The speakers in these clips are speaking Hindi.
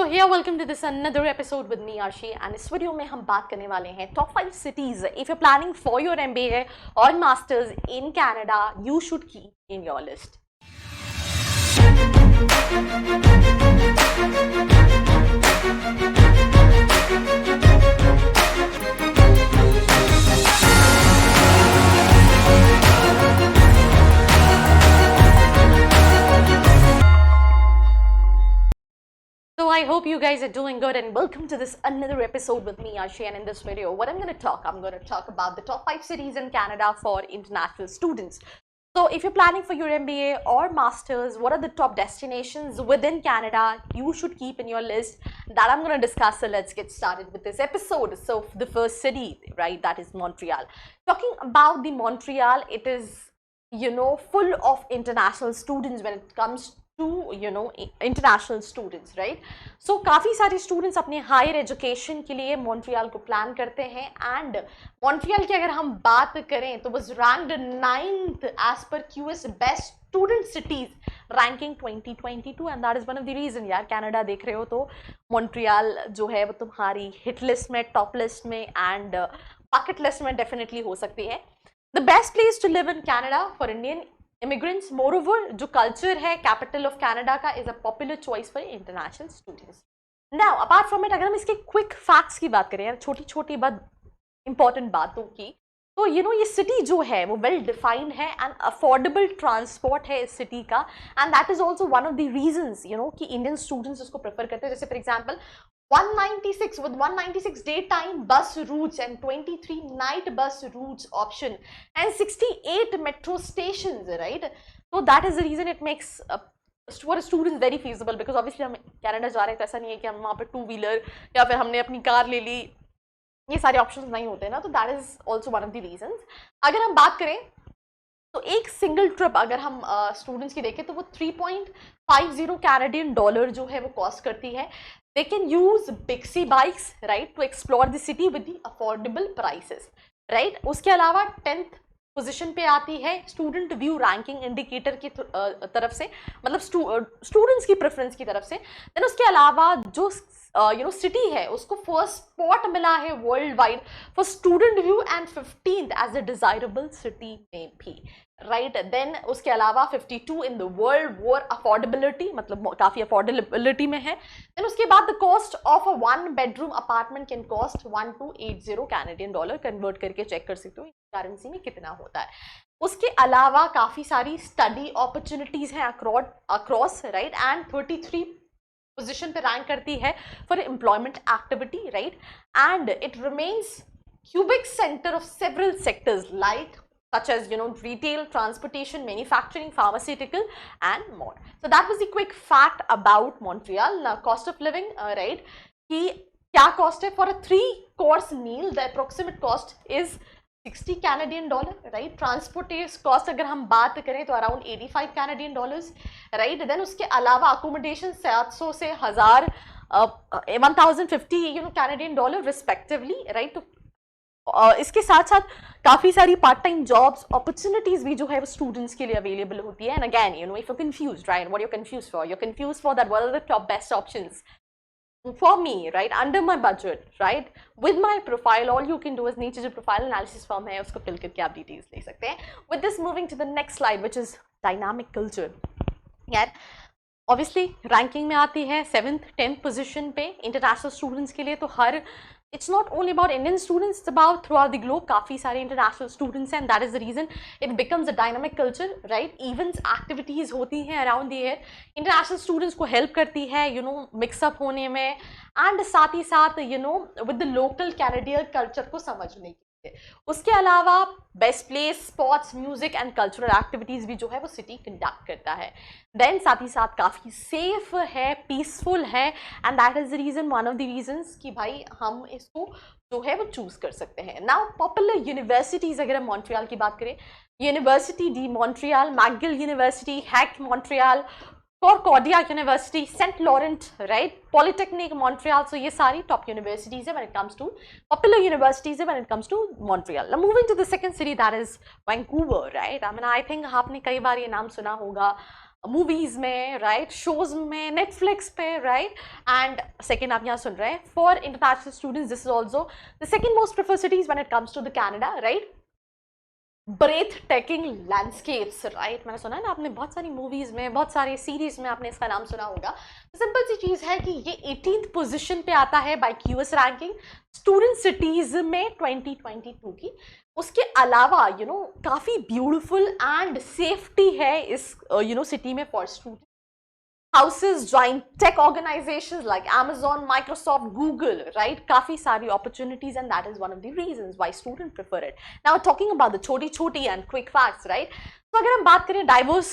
So here, welcome to this another episode with me Arshi, and इस वीडियो में हम बात करने वाले हैं top 5 cities if you're planning for your MBA or masters in Canada you should keep in your list. So I hope you guys are doing good and welcome to this another episode with me Arshi, and in this video what I'm going to talk about the top 5 cities in Canada for international students. So if you're planning for your MBA or masters, what are the top destinations within Canada you should keep in your list? That I'm going to discuss. So let's get started with this episode. So the first city, right, that is Montreal. Talking about the Montreal, it is, full of international students when it comes to international students, right? So काफ़ी सारे students अपने higher education के लिए Montreal को plan करते हैं, and Montreal की अगर हम बात करें तो was ranked 9th as per QS best student cities ranking 2022, and that is one of the reason यार Canada देख रहे हो तो Montreal जो है वो तुम्हारी hit list में, top list में and bucket list में definitely हो सकती है. The best place to live in Canada for Indian immigrants, moreover जो culture है capital of Canada का is a popular choice for international students. Now apart from it, अगर हम इसके quick facts की बात करें यार, छोटी छोटी बात important बातों की, तो ये city जो है वो well defined है and affordable transport है इस city का, and that is also one of the reasons कि Indian students इसको prefer करते हैं. जैसे for example 196 daytime bus routes and 23 night bus routes option and 68 metro stations, right? So that is the reason it makes for students very feasible, because obviously हम Canada जा रहे हैं तो ऐसा नहीं है कि हम वहाँ पे 2-wheeler या फिर हमने अपनी कार ले ली, ये सारे options नहीं होते ना, तो that is also one of the reasons. अगर हम बात करें तो एक सिंगल ट्रिप अगर हम स्टूडेंट्स की देखें तो वो 3.50 कैनेडियन डॉलर जो है वो कॉस्ट करती है. They can use Bixi bikes, right, to explore the city with the affordable prices, right? उसके अलावा 10th पोजीशन पे आती है स्टूडेंट व्यू रैंकिंग इंडिकेटर की तरफ से, मतलब स्टूडेंट्स की प्रेफरेंस की तरफ से. देन उसके अलावा जो सिटी है उसको फर्स्ट स्पॉट मिला है world wide for student view and 15th as a desirable city में भी, राइट. देन उसके अलावा 52 in the world war affordability, मतलब काफ़ी अफोर्डेबिलिटी में है. देन उसके बाद the cost of a 1 bedroom apartment can cost 1280 Canadian dollar, convert करके चेक कर सकते हो करेंसी में कितना होता है. उसके अलावा काफ़ी सारी स्टडी अपॉर्चुनिटीज़ हैं अक्रॉस, राइट, एंड 33 पोजीशन पे रैंक करती है for employment activity, right. And it remains cubic center of several sectors like such as retail, transportation, manufacturing, pharmaceutical and more. So that was the quick fact about Montreal. Now cost of living, right, कि क्या cost है for a 3-course meal, the approximate cost is 60 Canadian dollar, right. Transportation cost अगर हम बात करें तो around 85 Canadian dollars, right. Then उसके अलावा अकोमोडेशन 700 से 1000 1050 कैनेडियन डॉलर रिस्पेक्टिवली, राइट. तो इसके साथ साथ काफ़ी सारी पार्ट टाइम जॉब्स अपॉर्चुनिटीज़ भी जो है वो स्टूडेंट्स के लिए अवेलेबल होती है. And again if you confused, right, what you confused for, you confused for that what are the top best options for me, right, under my budget, right, with my profile, all you can do is नीचे जो profile analysis form है उसको fill करके आप details ले सकते हैं. With this, moving to the next slide, which is dynamic culture. यार obviously ranking में आती है 7th 10th position पे international students के लिए. तो हर it's not only about Indian students, it's about throughout the globe काफ़ी सारे international students हैं, and that is the reason it becomes a dynamic culture, right. Events, activities होती हैं around the year, international students को help करती है mix up होने में, and साथ ही साथ with the local Canadian culture को समझने की. उसके अलावा best place, sports, music and cultural activities भी जो है वो सिटी कंडक्ट करता है. देन साथ ही साथ काफ़ी सेफ है, पीसफुल है, and that is the reason, one of the reasons कि भाई हम इसको जो है वो चूज़ कर सकते हैं. नाउ पॉपुलर यूनिवर्सिटीज़ अगर हम मॉन्ट्रियल की बात करें, university D Montreal, McGill university, hack Montreal, Concordia University, St. Laurent, right, Polytechnic Montreal. So ये सारी top universities है when it comes to popular universities है when it comes to Montreal. Now moving to the second city, that is Vancouver, right. I mean I think आपने कई बार ये नाम सुना होगा. मूवीज में, राइट, शोज में, नेटफ्लिक्स पे, राइट. एंड सेकेंड आप यहाँ सुन रहे हैं, for international students this is also the second most preferred cities when it comes to the Canada, right. Breathtaking landscapes, right. मैंने सुना है ना, आपने बहुत सारी मूवीज में, बहुत सारे सीरीज में आपने इसका नाम सुना होगा. सिंपल सी चीज है कि ये 18th पोजीशन पे आता है by QS ranking student cities में 2022 की. उसके अलावा काफी ब्यूटीफुल एंड सेफ्टी है इस सिटी में for student. Houses join tech organizations like Amazon, Microsoft, Google, right? काफी सारी opportunities, and that is one of the reasons why students prefer it. Now talking about the choti and quick facts, right? तो अगर हम बात करें, diverse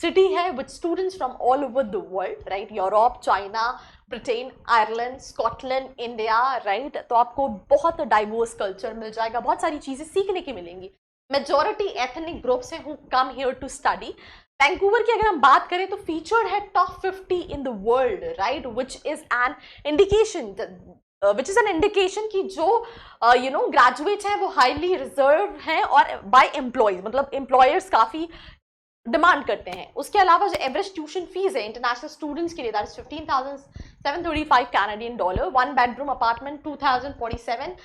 city है with students from all over the world, right? Europe, China, Britain, Ireland, Scotland, India, right? तो आपको बहुत diverse culture मिल जाएगा, बहुत सारी चीजें सीखने की मिलेंगी. Majority ethnic groups हैं who come here to study. Vancouver की अगर हम बात करें तो फीचर्ड है top 50 in the world, right, which is an indication कि जो ग्रेजुएट्स हैं वो हाईली रिजर्व हैं और बाय एम्प्लॉयज, मतलब एम्प्लॉयर्स काफी डिमांड करते हैं. उसके अलावा जो एवरेज ट्यूशन फीस है इंटरनेशनल स्टूडेंट्स के लिए, that is $15,735 Canadian dollar. 1 bedroom apartment 2047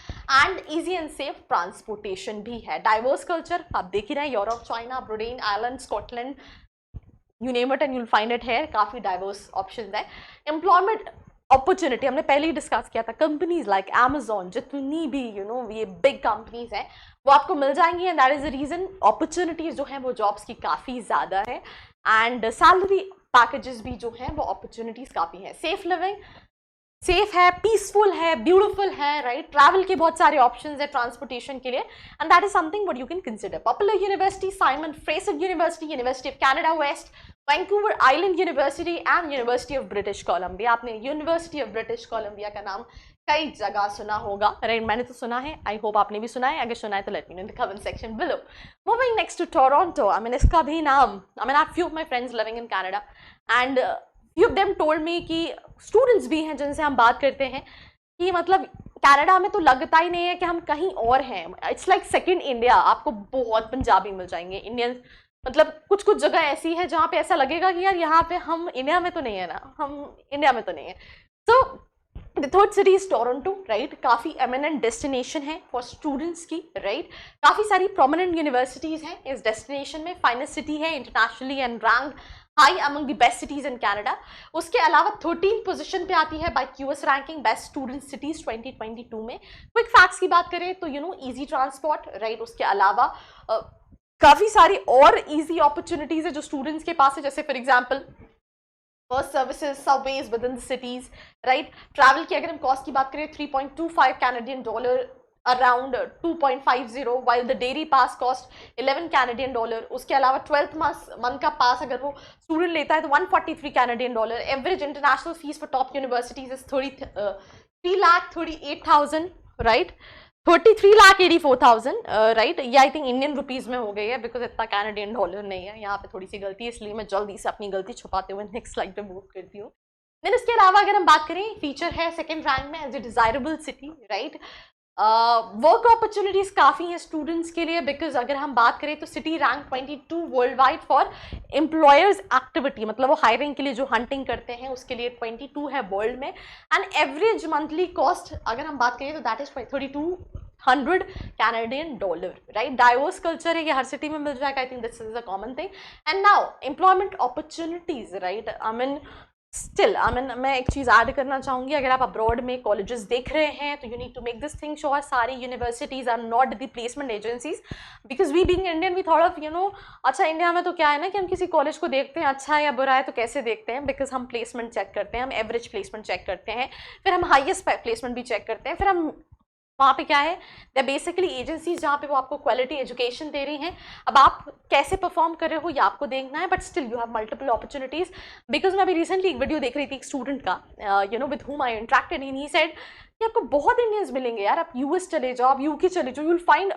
and easy and safe transportation भी है. डाइवर्स कल्चर आप देख ही रहे हैं, Europe, China, Britain, Ireland, Scotland, you name it and you'll find it है. काफी डाइवर्स ऑप्शंस है. एम्प्लॉयमेंट अपॉर्चुनिटी हमने पहले ही डिस्कस किया था. कंपनीज लाइक Amazon, जितनी भी ये बिग कंपनीज हैं वो आपको मिल जाएंगी, and that is the reason opportunities जो हैं वो जॉब्स की काफ़ी ज़्यादा है. एंड सैलरी पैकेजेस भी जो हैं वो अपॉर्चुनिटीज काफ़ी हैं. सेफ लिविंग, सेफ है, पीसफुल है, ब्यूटीफुल है, राइट. ट्रैवल के बहुत सारे ऑप्शंस है ट्रांसपोर्टेशन के लिए, and that is something what you can consider. Popular university, Simon Fraser University, university of Canada West, Vancouver Island University and University of British Columbia. आपने यूनिवर्सिटी ऑफ ब्रिटिश कोलंबिया का नाम कई जगह सुना होगा, राइट. मैंने तो सुना है, आई होप आपने भी सुना है. अगर सुना है तो let me know in the comment section below. Moving next to Toronto, I mean इसका भी नाम, I mean I have few of my friends living in Canada and few of them told me कि स्टूडेंट्स भी हैं जिनसे हम बात करते हैं कि मतलब कनाडा में तो लगता ही नहीं है कि हम कहीं और हैं. It's like second India. आपको बहुत पंजाबी मिल जाएंगे, इंडियन, मतलब कुछ कुछ जगह ऐसी है जहाँ पे ऐसा लगेगा कि यार यहाँ पे हम इंडिया में तो नहीं है ना, हम इंडिया में तो नहीं है. So the third city is Toronto, right. काफ़ी एमिनेंट डेस्टिनेशन है फॉर स्टूडेंट्स की, राइट. काफ़ी सारी प्रोमिनेंट यूनिवर्सिटीज़ हैं इस डेस्टिनेशन में. फाइनेस्ट सिटी है internationally and rank high among the best cities in Canada. उसके अलावा 13 पोजीशन पे आती है by QS ranking best student cities 2022 में. क्विक फैक्ट्स की बात करें तो इजी ट्रांसपोर्ट, राइट. उसके अलावा काफ़ी सारी और इजी अपॉर्चुनिटीज है जो स्टूडेंट्स के पास है, जैसे for example bus services, subways with in the cities, right. Travel की अगर हम कॉस्ट की बात करें 3.25 Canadian dollar, around 2.50, while the dairy pass cost 11 Canadian dollar. उसके अलावा 12th मंथ का पास अगर वो स्टूडेंट लेता है तो 143 Canadian dollar. Average international fees for top universities is 3,38,000, right. 33,84,000, right. ये आई थिंक इंडियन रुपीज में हो गई है बिकॉज इतना कैनेडियन डॉलर नहीं है. यहाँ पे थोड़ी सी गलती है, इसलिए मैं जल्दी से अपनी गलती छुपाते हुए नेक्स्ट स्लाइड पे मूव करती हूँ. देन इसके अलावा अगर हम बात करें, फीचर है सेकेंड रैंक में as a desirable city, right. Work opportunities काफ़ी हैं स्टूडेंट्स के लिए, बिकॉज अगर हम बात करें तो city rank 22 world wide for employers activity, मतलब वो हायरिंग के लिए जो हंटिंग करते हैं उसके लिए 22 है वर्ल्ड में. एंड एवरेज मंथली कॉस्ट अगर हम बात करें तो that is 3,200 Canadian dollar, right. Diverse culture है, ये हर सिटी में मिल जाएगा. I think this is a common thing. And now employment opportunities, right. I mean still मैं एक चीज़ ऐड करना चाहूँगी, अगर आप अब्रॉड में कॉलेजेस देख रहे हैं तो you need to make this thing sure सारी universities are not the placement agencies, because we being Indian we thought of अच्छा इंडिया में तो क्या है ना कि हम किसी कॉलेज को देखते हैं अच्छा है या बुरा है तो कैसे देखते हैं, बिकॉज हम प्लेसमेंट चेक करते हैं, हम एवरेज प्लेसमेंट चेक करते हैं, फिर हम हाइएस्ट प्लेसमेंट भी चेक करते हैं, फिर हम वहाँ पे क्या है, दे बेसिकली एजेंसीज जहाँ पे वो आपको क्वालिटी एजुकेशन दे रही हैं. अब आप कैसे परफॉर्म कर रहे हो ये आपको देखना है, but still you have multiple opportunities. Because मैं अभी रिसेंटली एक वीडियो देख रही थी एक स्टूडेंट का, with whom I interacted in, he said कि आपको बहुत इंडियंस मिलेंगे यार, आप यूएस चले जाओ, आप यूके चले जाओ, you will find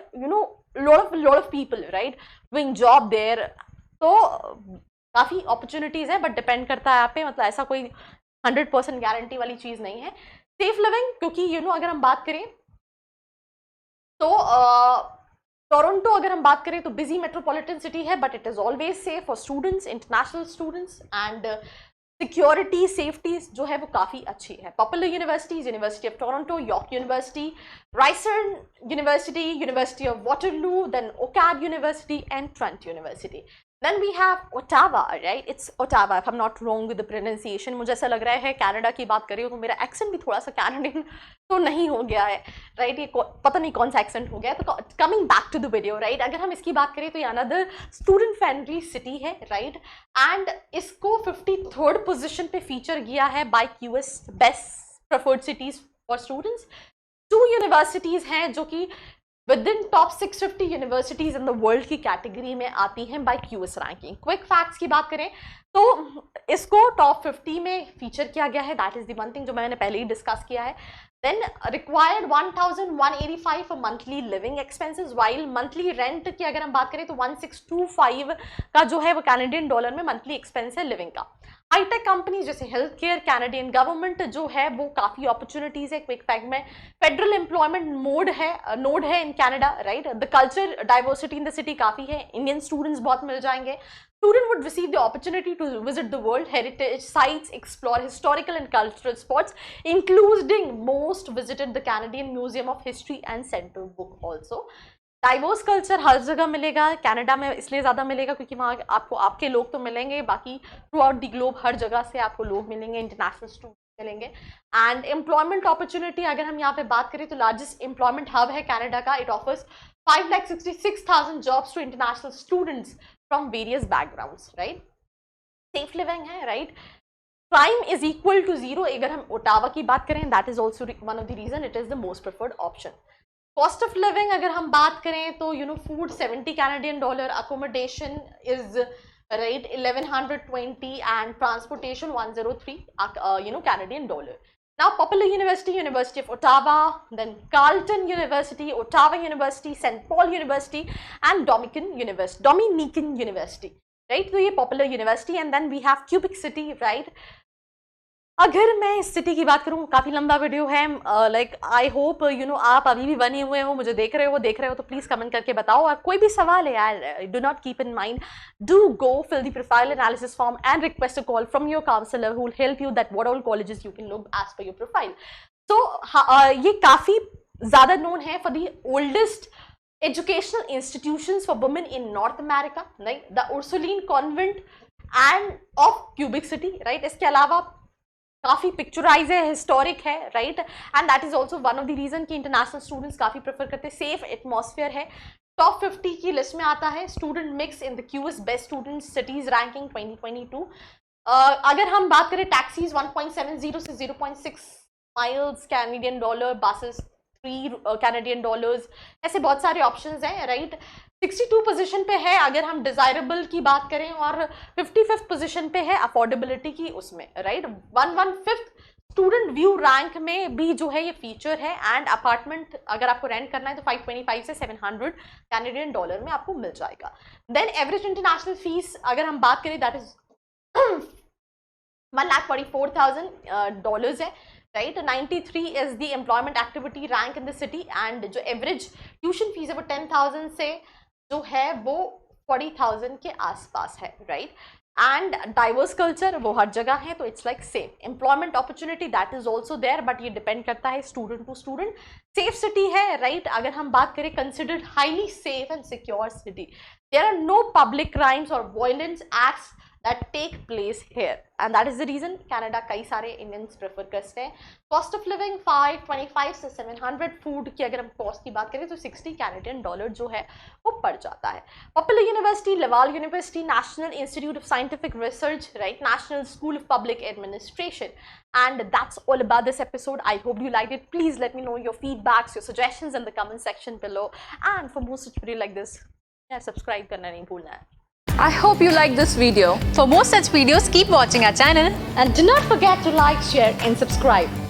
lot of people, right, doing job there. तो काफ़ी अपॉर्चुनिटीज़ है, बट डिपेंड करता है आप पे, मतलब ऐसा कोई 100% गारंटी वाली चीज़ नहीं है. सेफ लिविंग, क्योंकि अगर हम बात करें तो टोरंटो अगर हम बात करें तो बिजी मेट्रोपॉलिटन सिटी है, but it is always safe for students, international students, and security safety जो है वो काफ़ी अच्छी है. Popular universities, university of Toronto, York university, Ryerson university, university of Waterloo, then OCAD university and Trent university. Then we have Ottawa, right? It's Ottawa, if I'm not wrong with the pronunciation. मुझे ऐसा लग रहा है कनाडा की बात कर रही हूँ तो मेरा एक्सेंट भी थोड़ा सा कैनेडियन तो नहीं हो गया है, राइट? ये पता नहीं कौन सा एक्सेंट हो गया है. तो coming back to the video, right, अगर हम इसकी बात करें तो ये अनदर स्टूडेंट फ्रेंडली सिटी है, राइट, एंड इसको 53rd पोजिशन पे फीचर किया है by QS best preferred cities for students. 2 universities हैं जो कि within top 650 universities in the world की कैटेगरी में आती हैं by QS ranking. Quick facts की बात करें तो इसको टॉप 50 में फीचर किया गया है. That is the one thing जो मैंने पहले ही डिस्कस किया है. Then required 1185 for monthly living expenses, while monthly rent की अगर हम बात करें तो 1625 का जो है वो कैनेडियन डॉलर में मंथली एक्सपेंस है लिविंग का. हाईटेक कंपनीज जैसे हेल्थ केयर, कैनेडियन गवर्नमेंट जो है वो काफ़ी अपॉर्चुनिटीज़ है. क्विक फैक्ट में फेडरल एम्प्लॉयमेंट नोड है in Canada, right. The culture diversity in the city काफ़ी है. इंडियन स्टूडेंट्स बहुत मिल जाएंगे. Student would receive the opportunity to visit the world heritage sites, explore historical and cultural spots, including most visited the Canadian Museum of History and Central Book also. Diverse culture हर जगह मिलेगा. कनाडा में इसलिए ज़्यादा मिलेगा क्योंकि वहाँ आपको आपके लोग तो मिलेंगे, बाकी थ्रू आउट द ग्लोब हर जगह से आपको लोग मिलेंगे, इंटरनेशनल स्टूडेंट मिलेंगे. एंड एम्प्लॉयमेंट अपॉर्चुनिटी अगर हम यहाँ पे बात करें तो लार्जेस्ट एम्प्लॉयमेंट हब है कनाडा का. It offers 5,66,000 jobs to international students from various backgrounds, right. Safe living है, right. Crime is equal to 0 अगर हम ओटावा की बात करें. That is also one of the reason it is the most preferred option. Cost of living अगर हम बात करें तो food 70 Canadian dollar, accommodation is right 1120 and transportation 103 Canadian dollar. Now popular university, University of Ottawa, then Carleton University, Ottawa University, St. Paul University and Dominican University, right? तो ये popular university and then we have Quebec City, right? अगर मैं इस सिटी की बात करूँ, काफ़ी लंबा वीडियो है, लाइक आई होप आप अभी भी बने हुए हो, मुझे देख रहे हो तो प्लीज़ कमेंट करके बताओ. और कोई भी सवाल है यार, do not keep in mind, do go fill the profile analysis form and request a call from your counsellor who will help you that what all colleges you can look as per your profile. तो ये काफ़ी ज़्यादा नोन है for the oldest educational institutions for women in North America, like the Ursuline Convent and of Quebec City, right? इसके अलावा काफ़ी पिक्चराइज है, हिस्टोरिक है, right. And that is also one of the reason कि इंटरनेशनल स्टूडेंट्स काफ़ी प्रेफर करते हैं. सेफ एटमॉस्फेयर है. टॉप 50 की लिस्ट में आता है. Student mix in the QS best student cities ranking 2022. अगर हम बात करें टैक्सीज 1.70 से 0.6 miles Canadian dollar, buses 3 Canadian dollars, ऐसे बहुत सारे ऑप्शंस हैं, राइट. 62 पोजीशन पे है अगर हम डिजायरेबल की बात करें, और 55th पोजीशन पे है अफोर्डेबिलिटी की उसमें, right. 115th student view rank में भी जो है ये फीचर है. एंड अपार्टमेंट अगर आपको रेंट करना है तो 525 से 700 कैनेडियन डॉलर में आपको मिल जाएगा. देन एवरेज इंटरनेशनल फीस अगर हम बात करें दैट इज $1,44,000 है, right. 93 is the employment activity rank in the city. And जो एवरेज ट्यूशन फीस है वो 10,000 से जो है वो 40,000 के आसपास है, राइट. एंड डाइवर्स कल्चर वो हर जगह है, तो it's like same. Employment opportunity that is also there, but ये डिपेंड करता है student to student. Safe city है, राइट. अगर हम बात करें considered highly safe and secure city. There are no public crimes और violence acts that take place here, and that is the reason Canada कई सारे Indians prefer करते हैं. Cost of living 525 से 700. फूड की अगर हम कॉस्ट की बात करें तो 60 कैनेडियन डॉलर जो है वो पड़ जाता है. Popular university Laval university, national institute of scientific research, right, national school of public administration. And that's all about this episode. I hope you liked it. Please let me know your feedbacks, your suggestions in the comment section below. And for more such video like this, subscribe करना नहीं भूलना है. I hope you like this video. For more such videos, keep watching our channel. And do not forget to like, share and subscribe.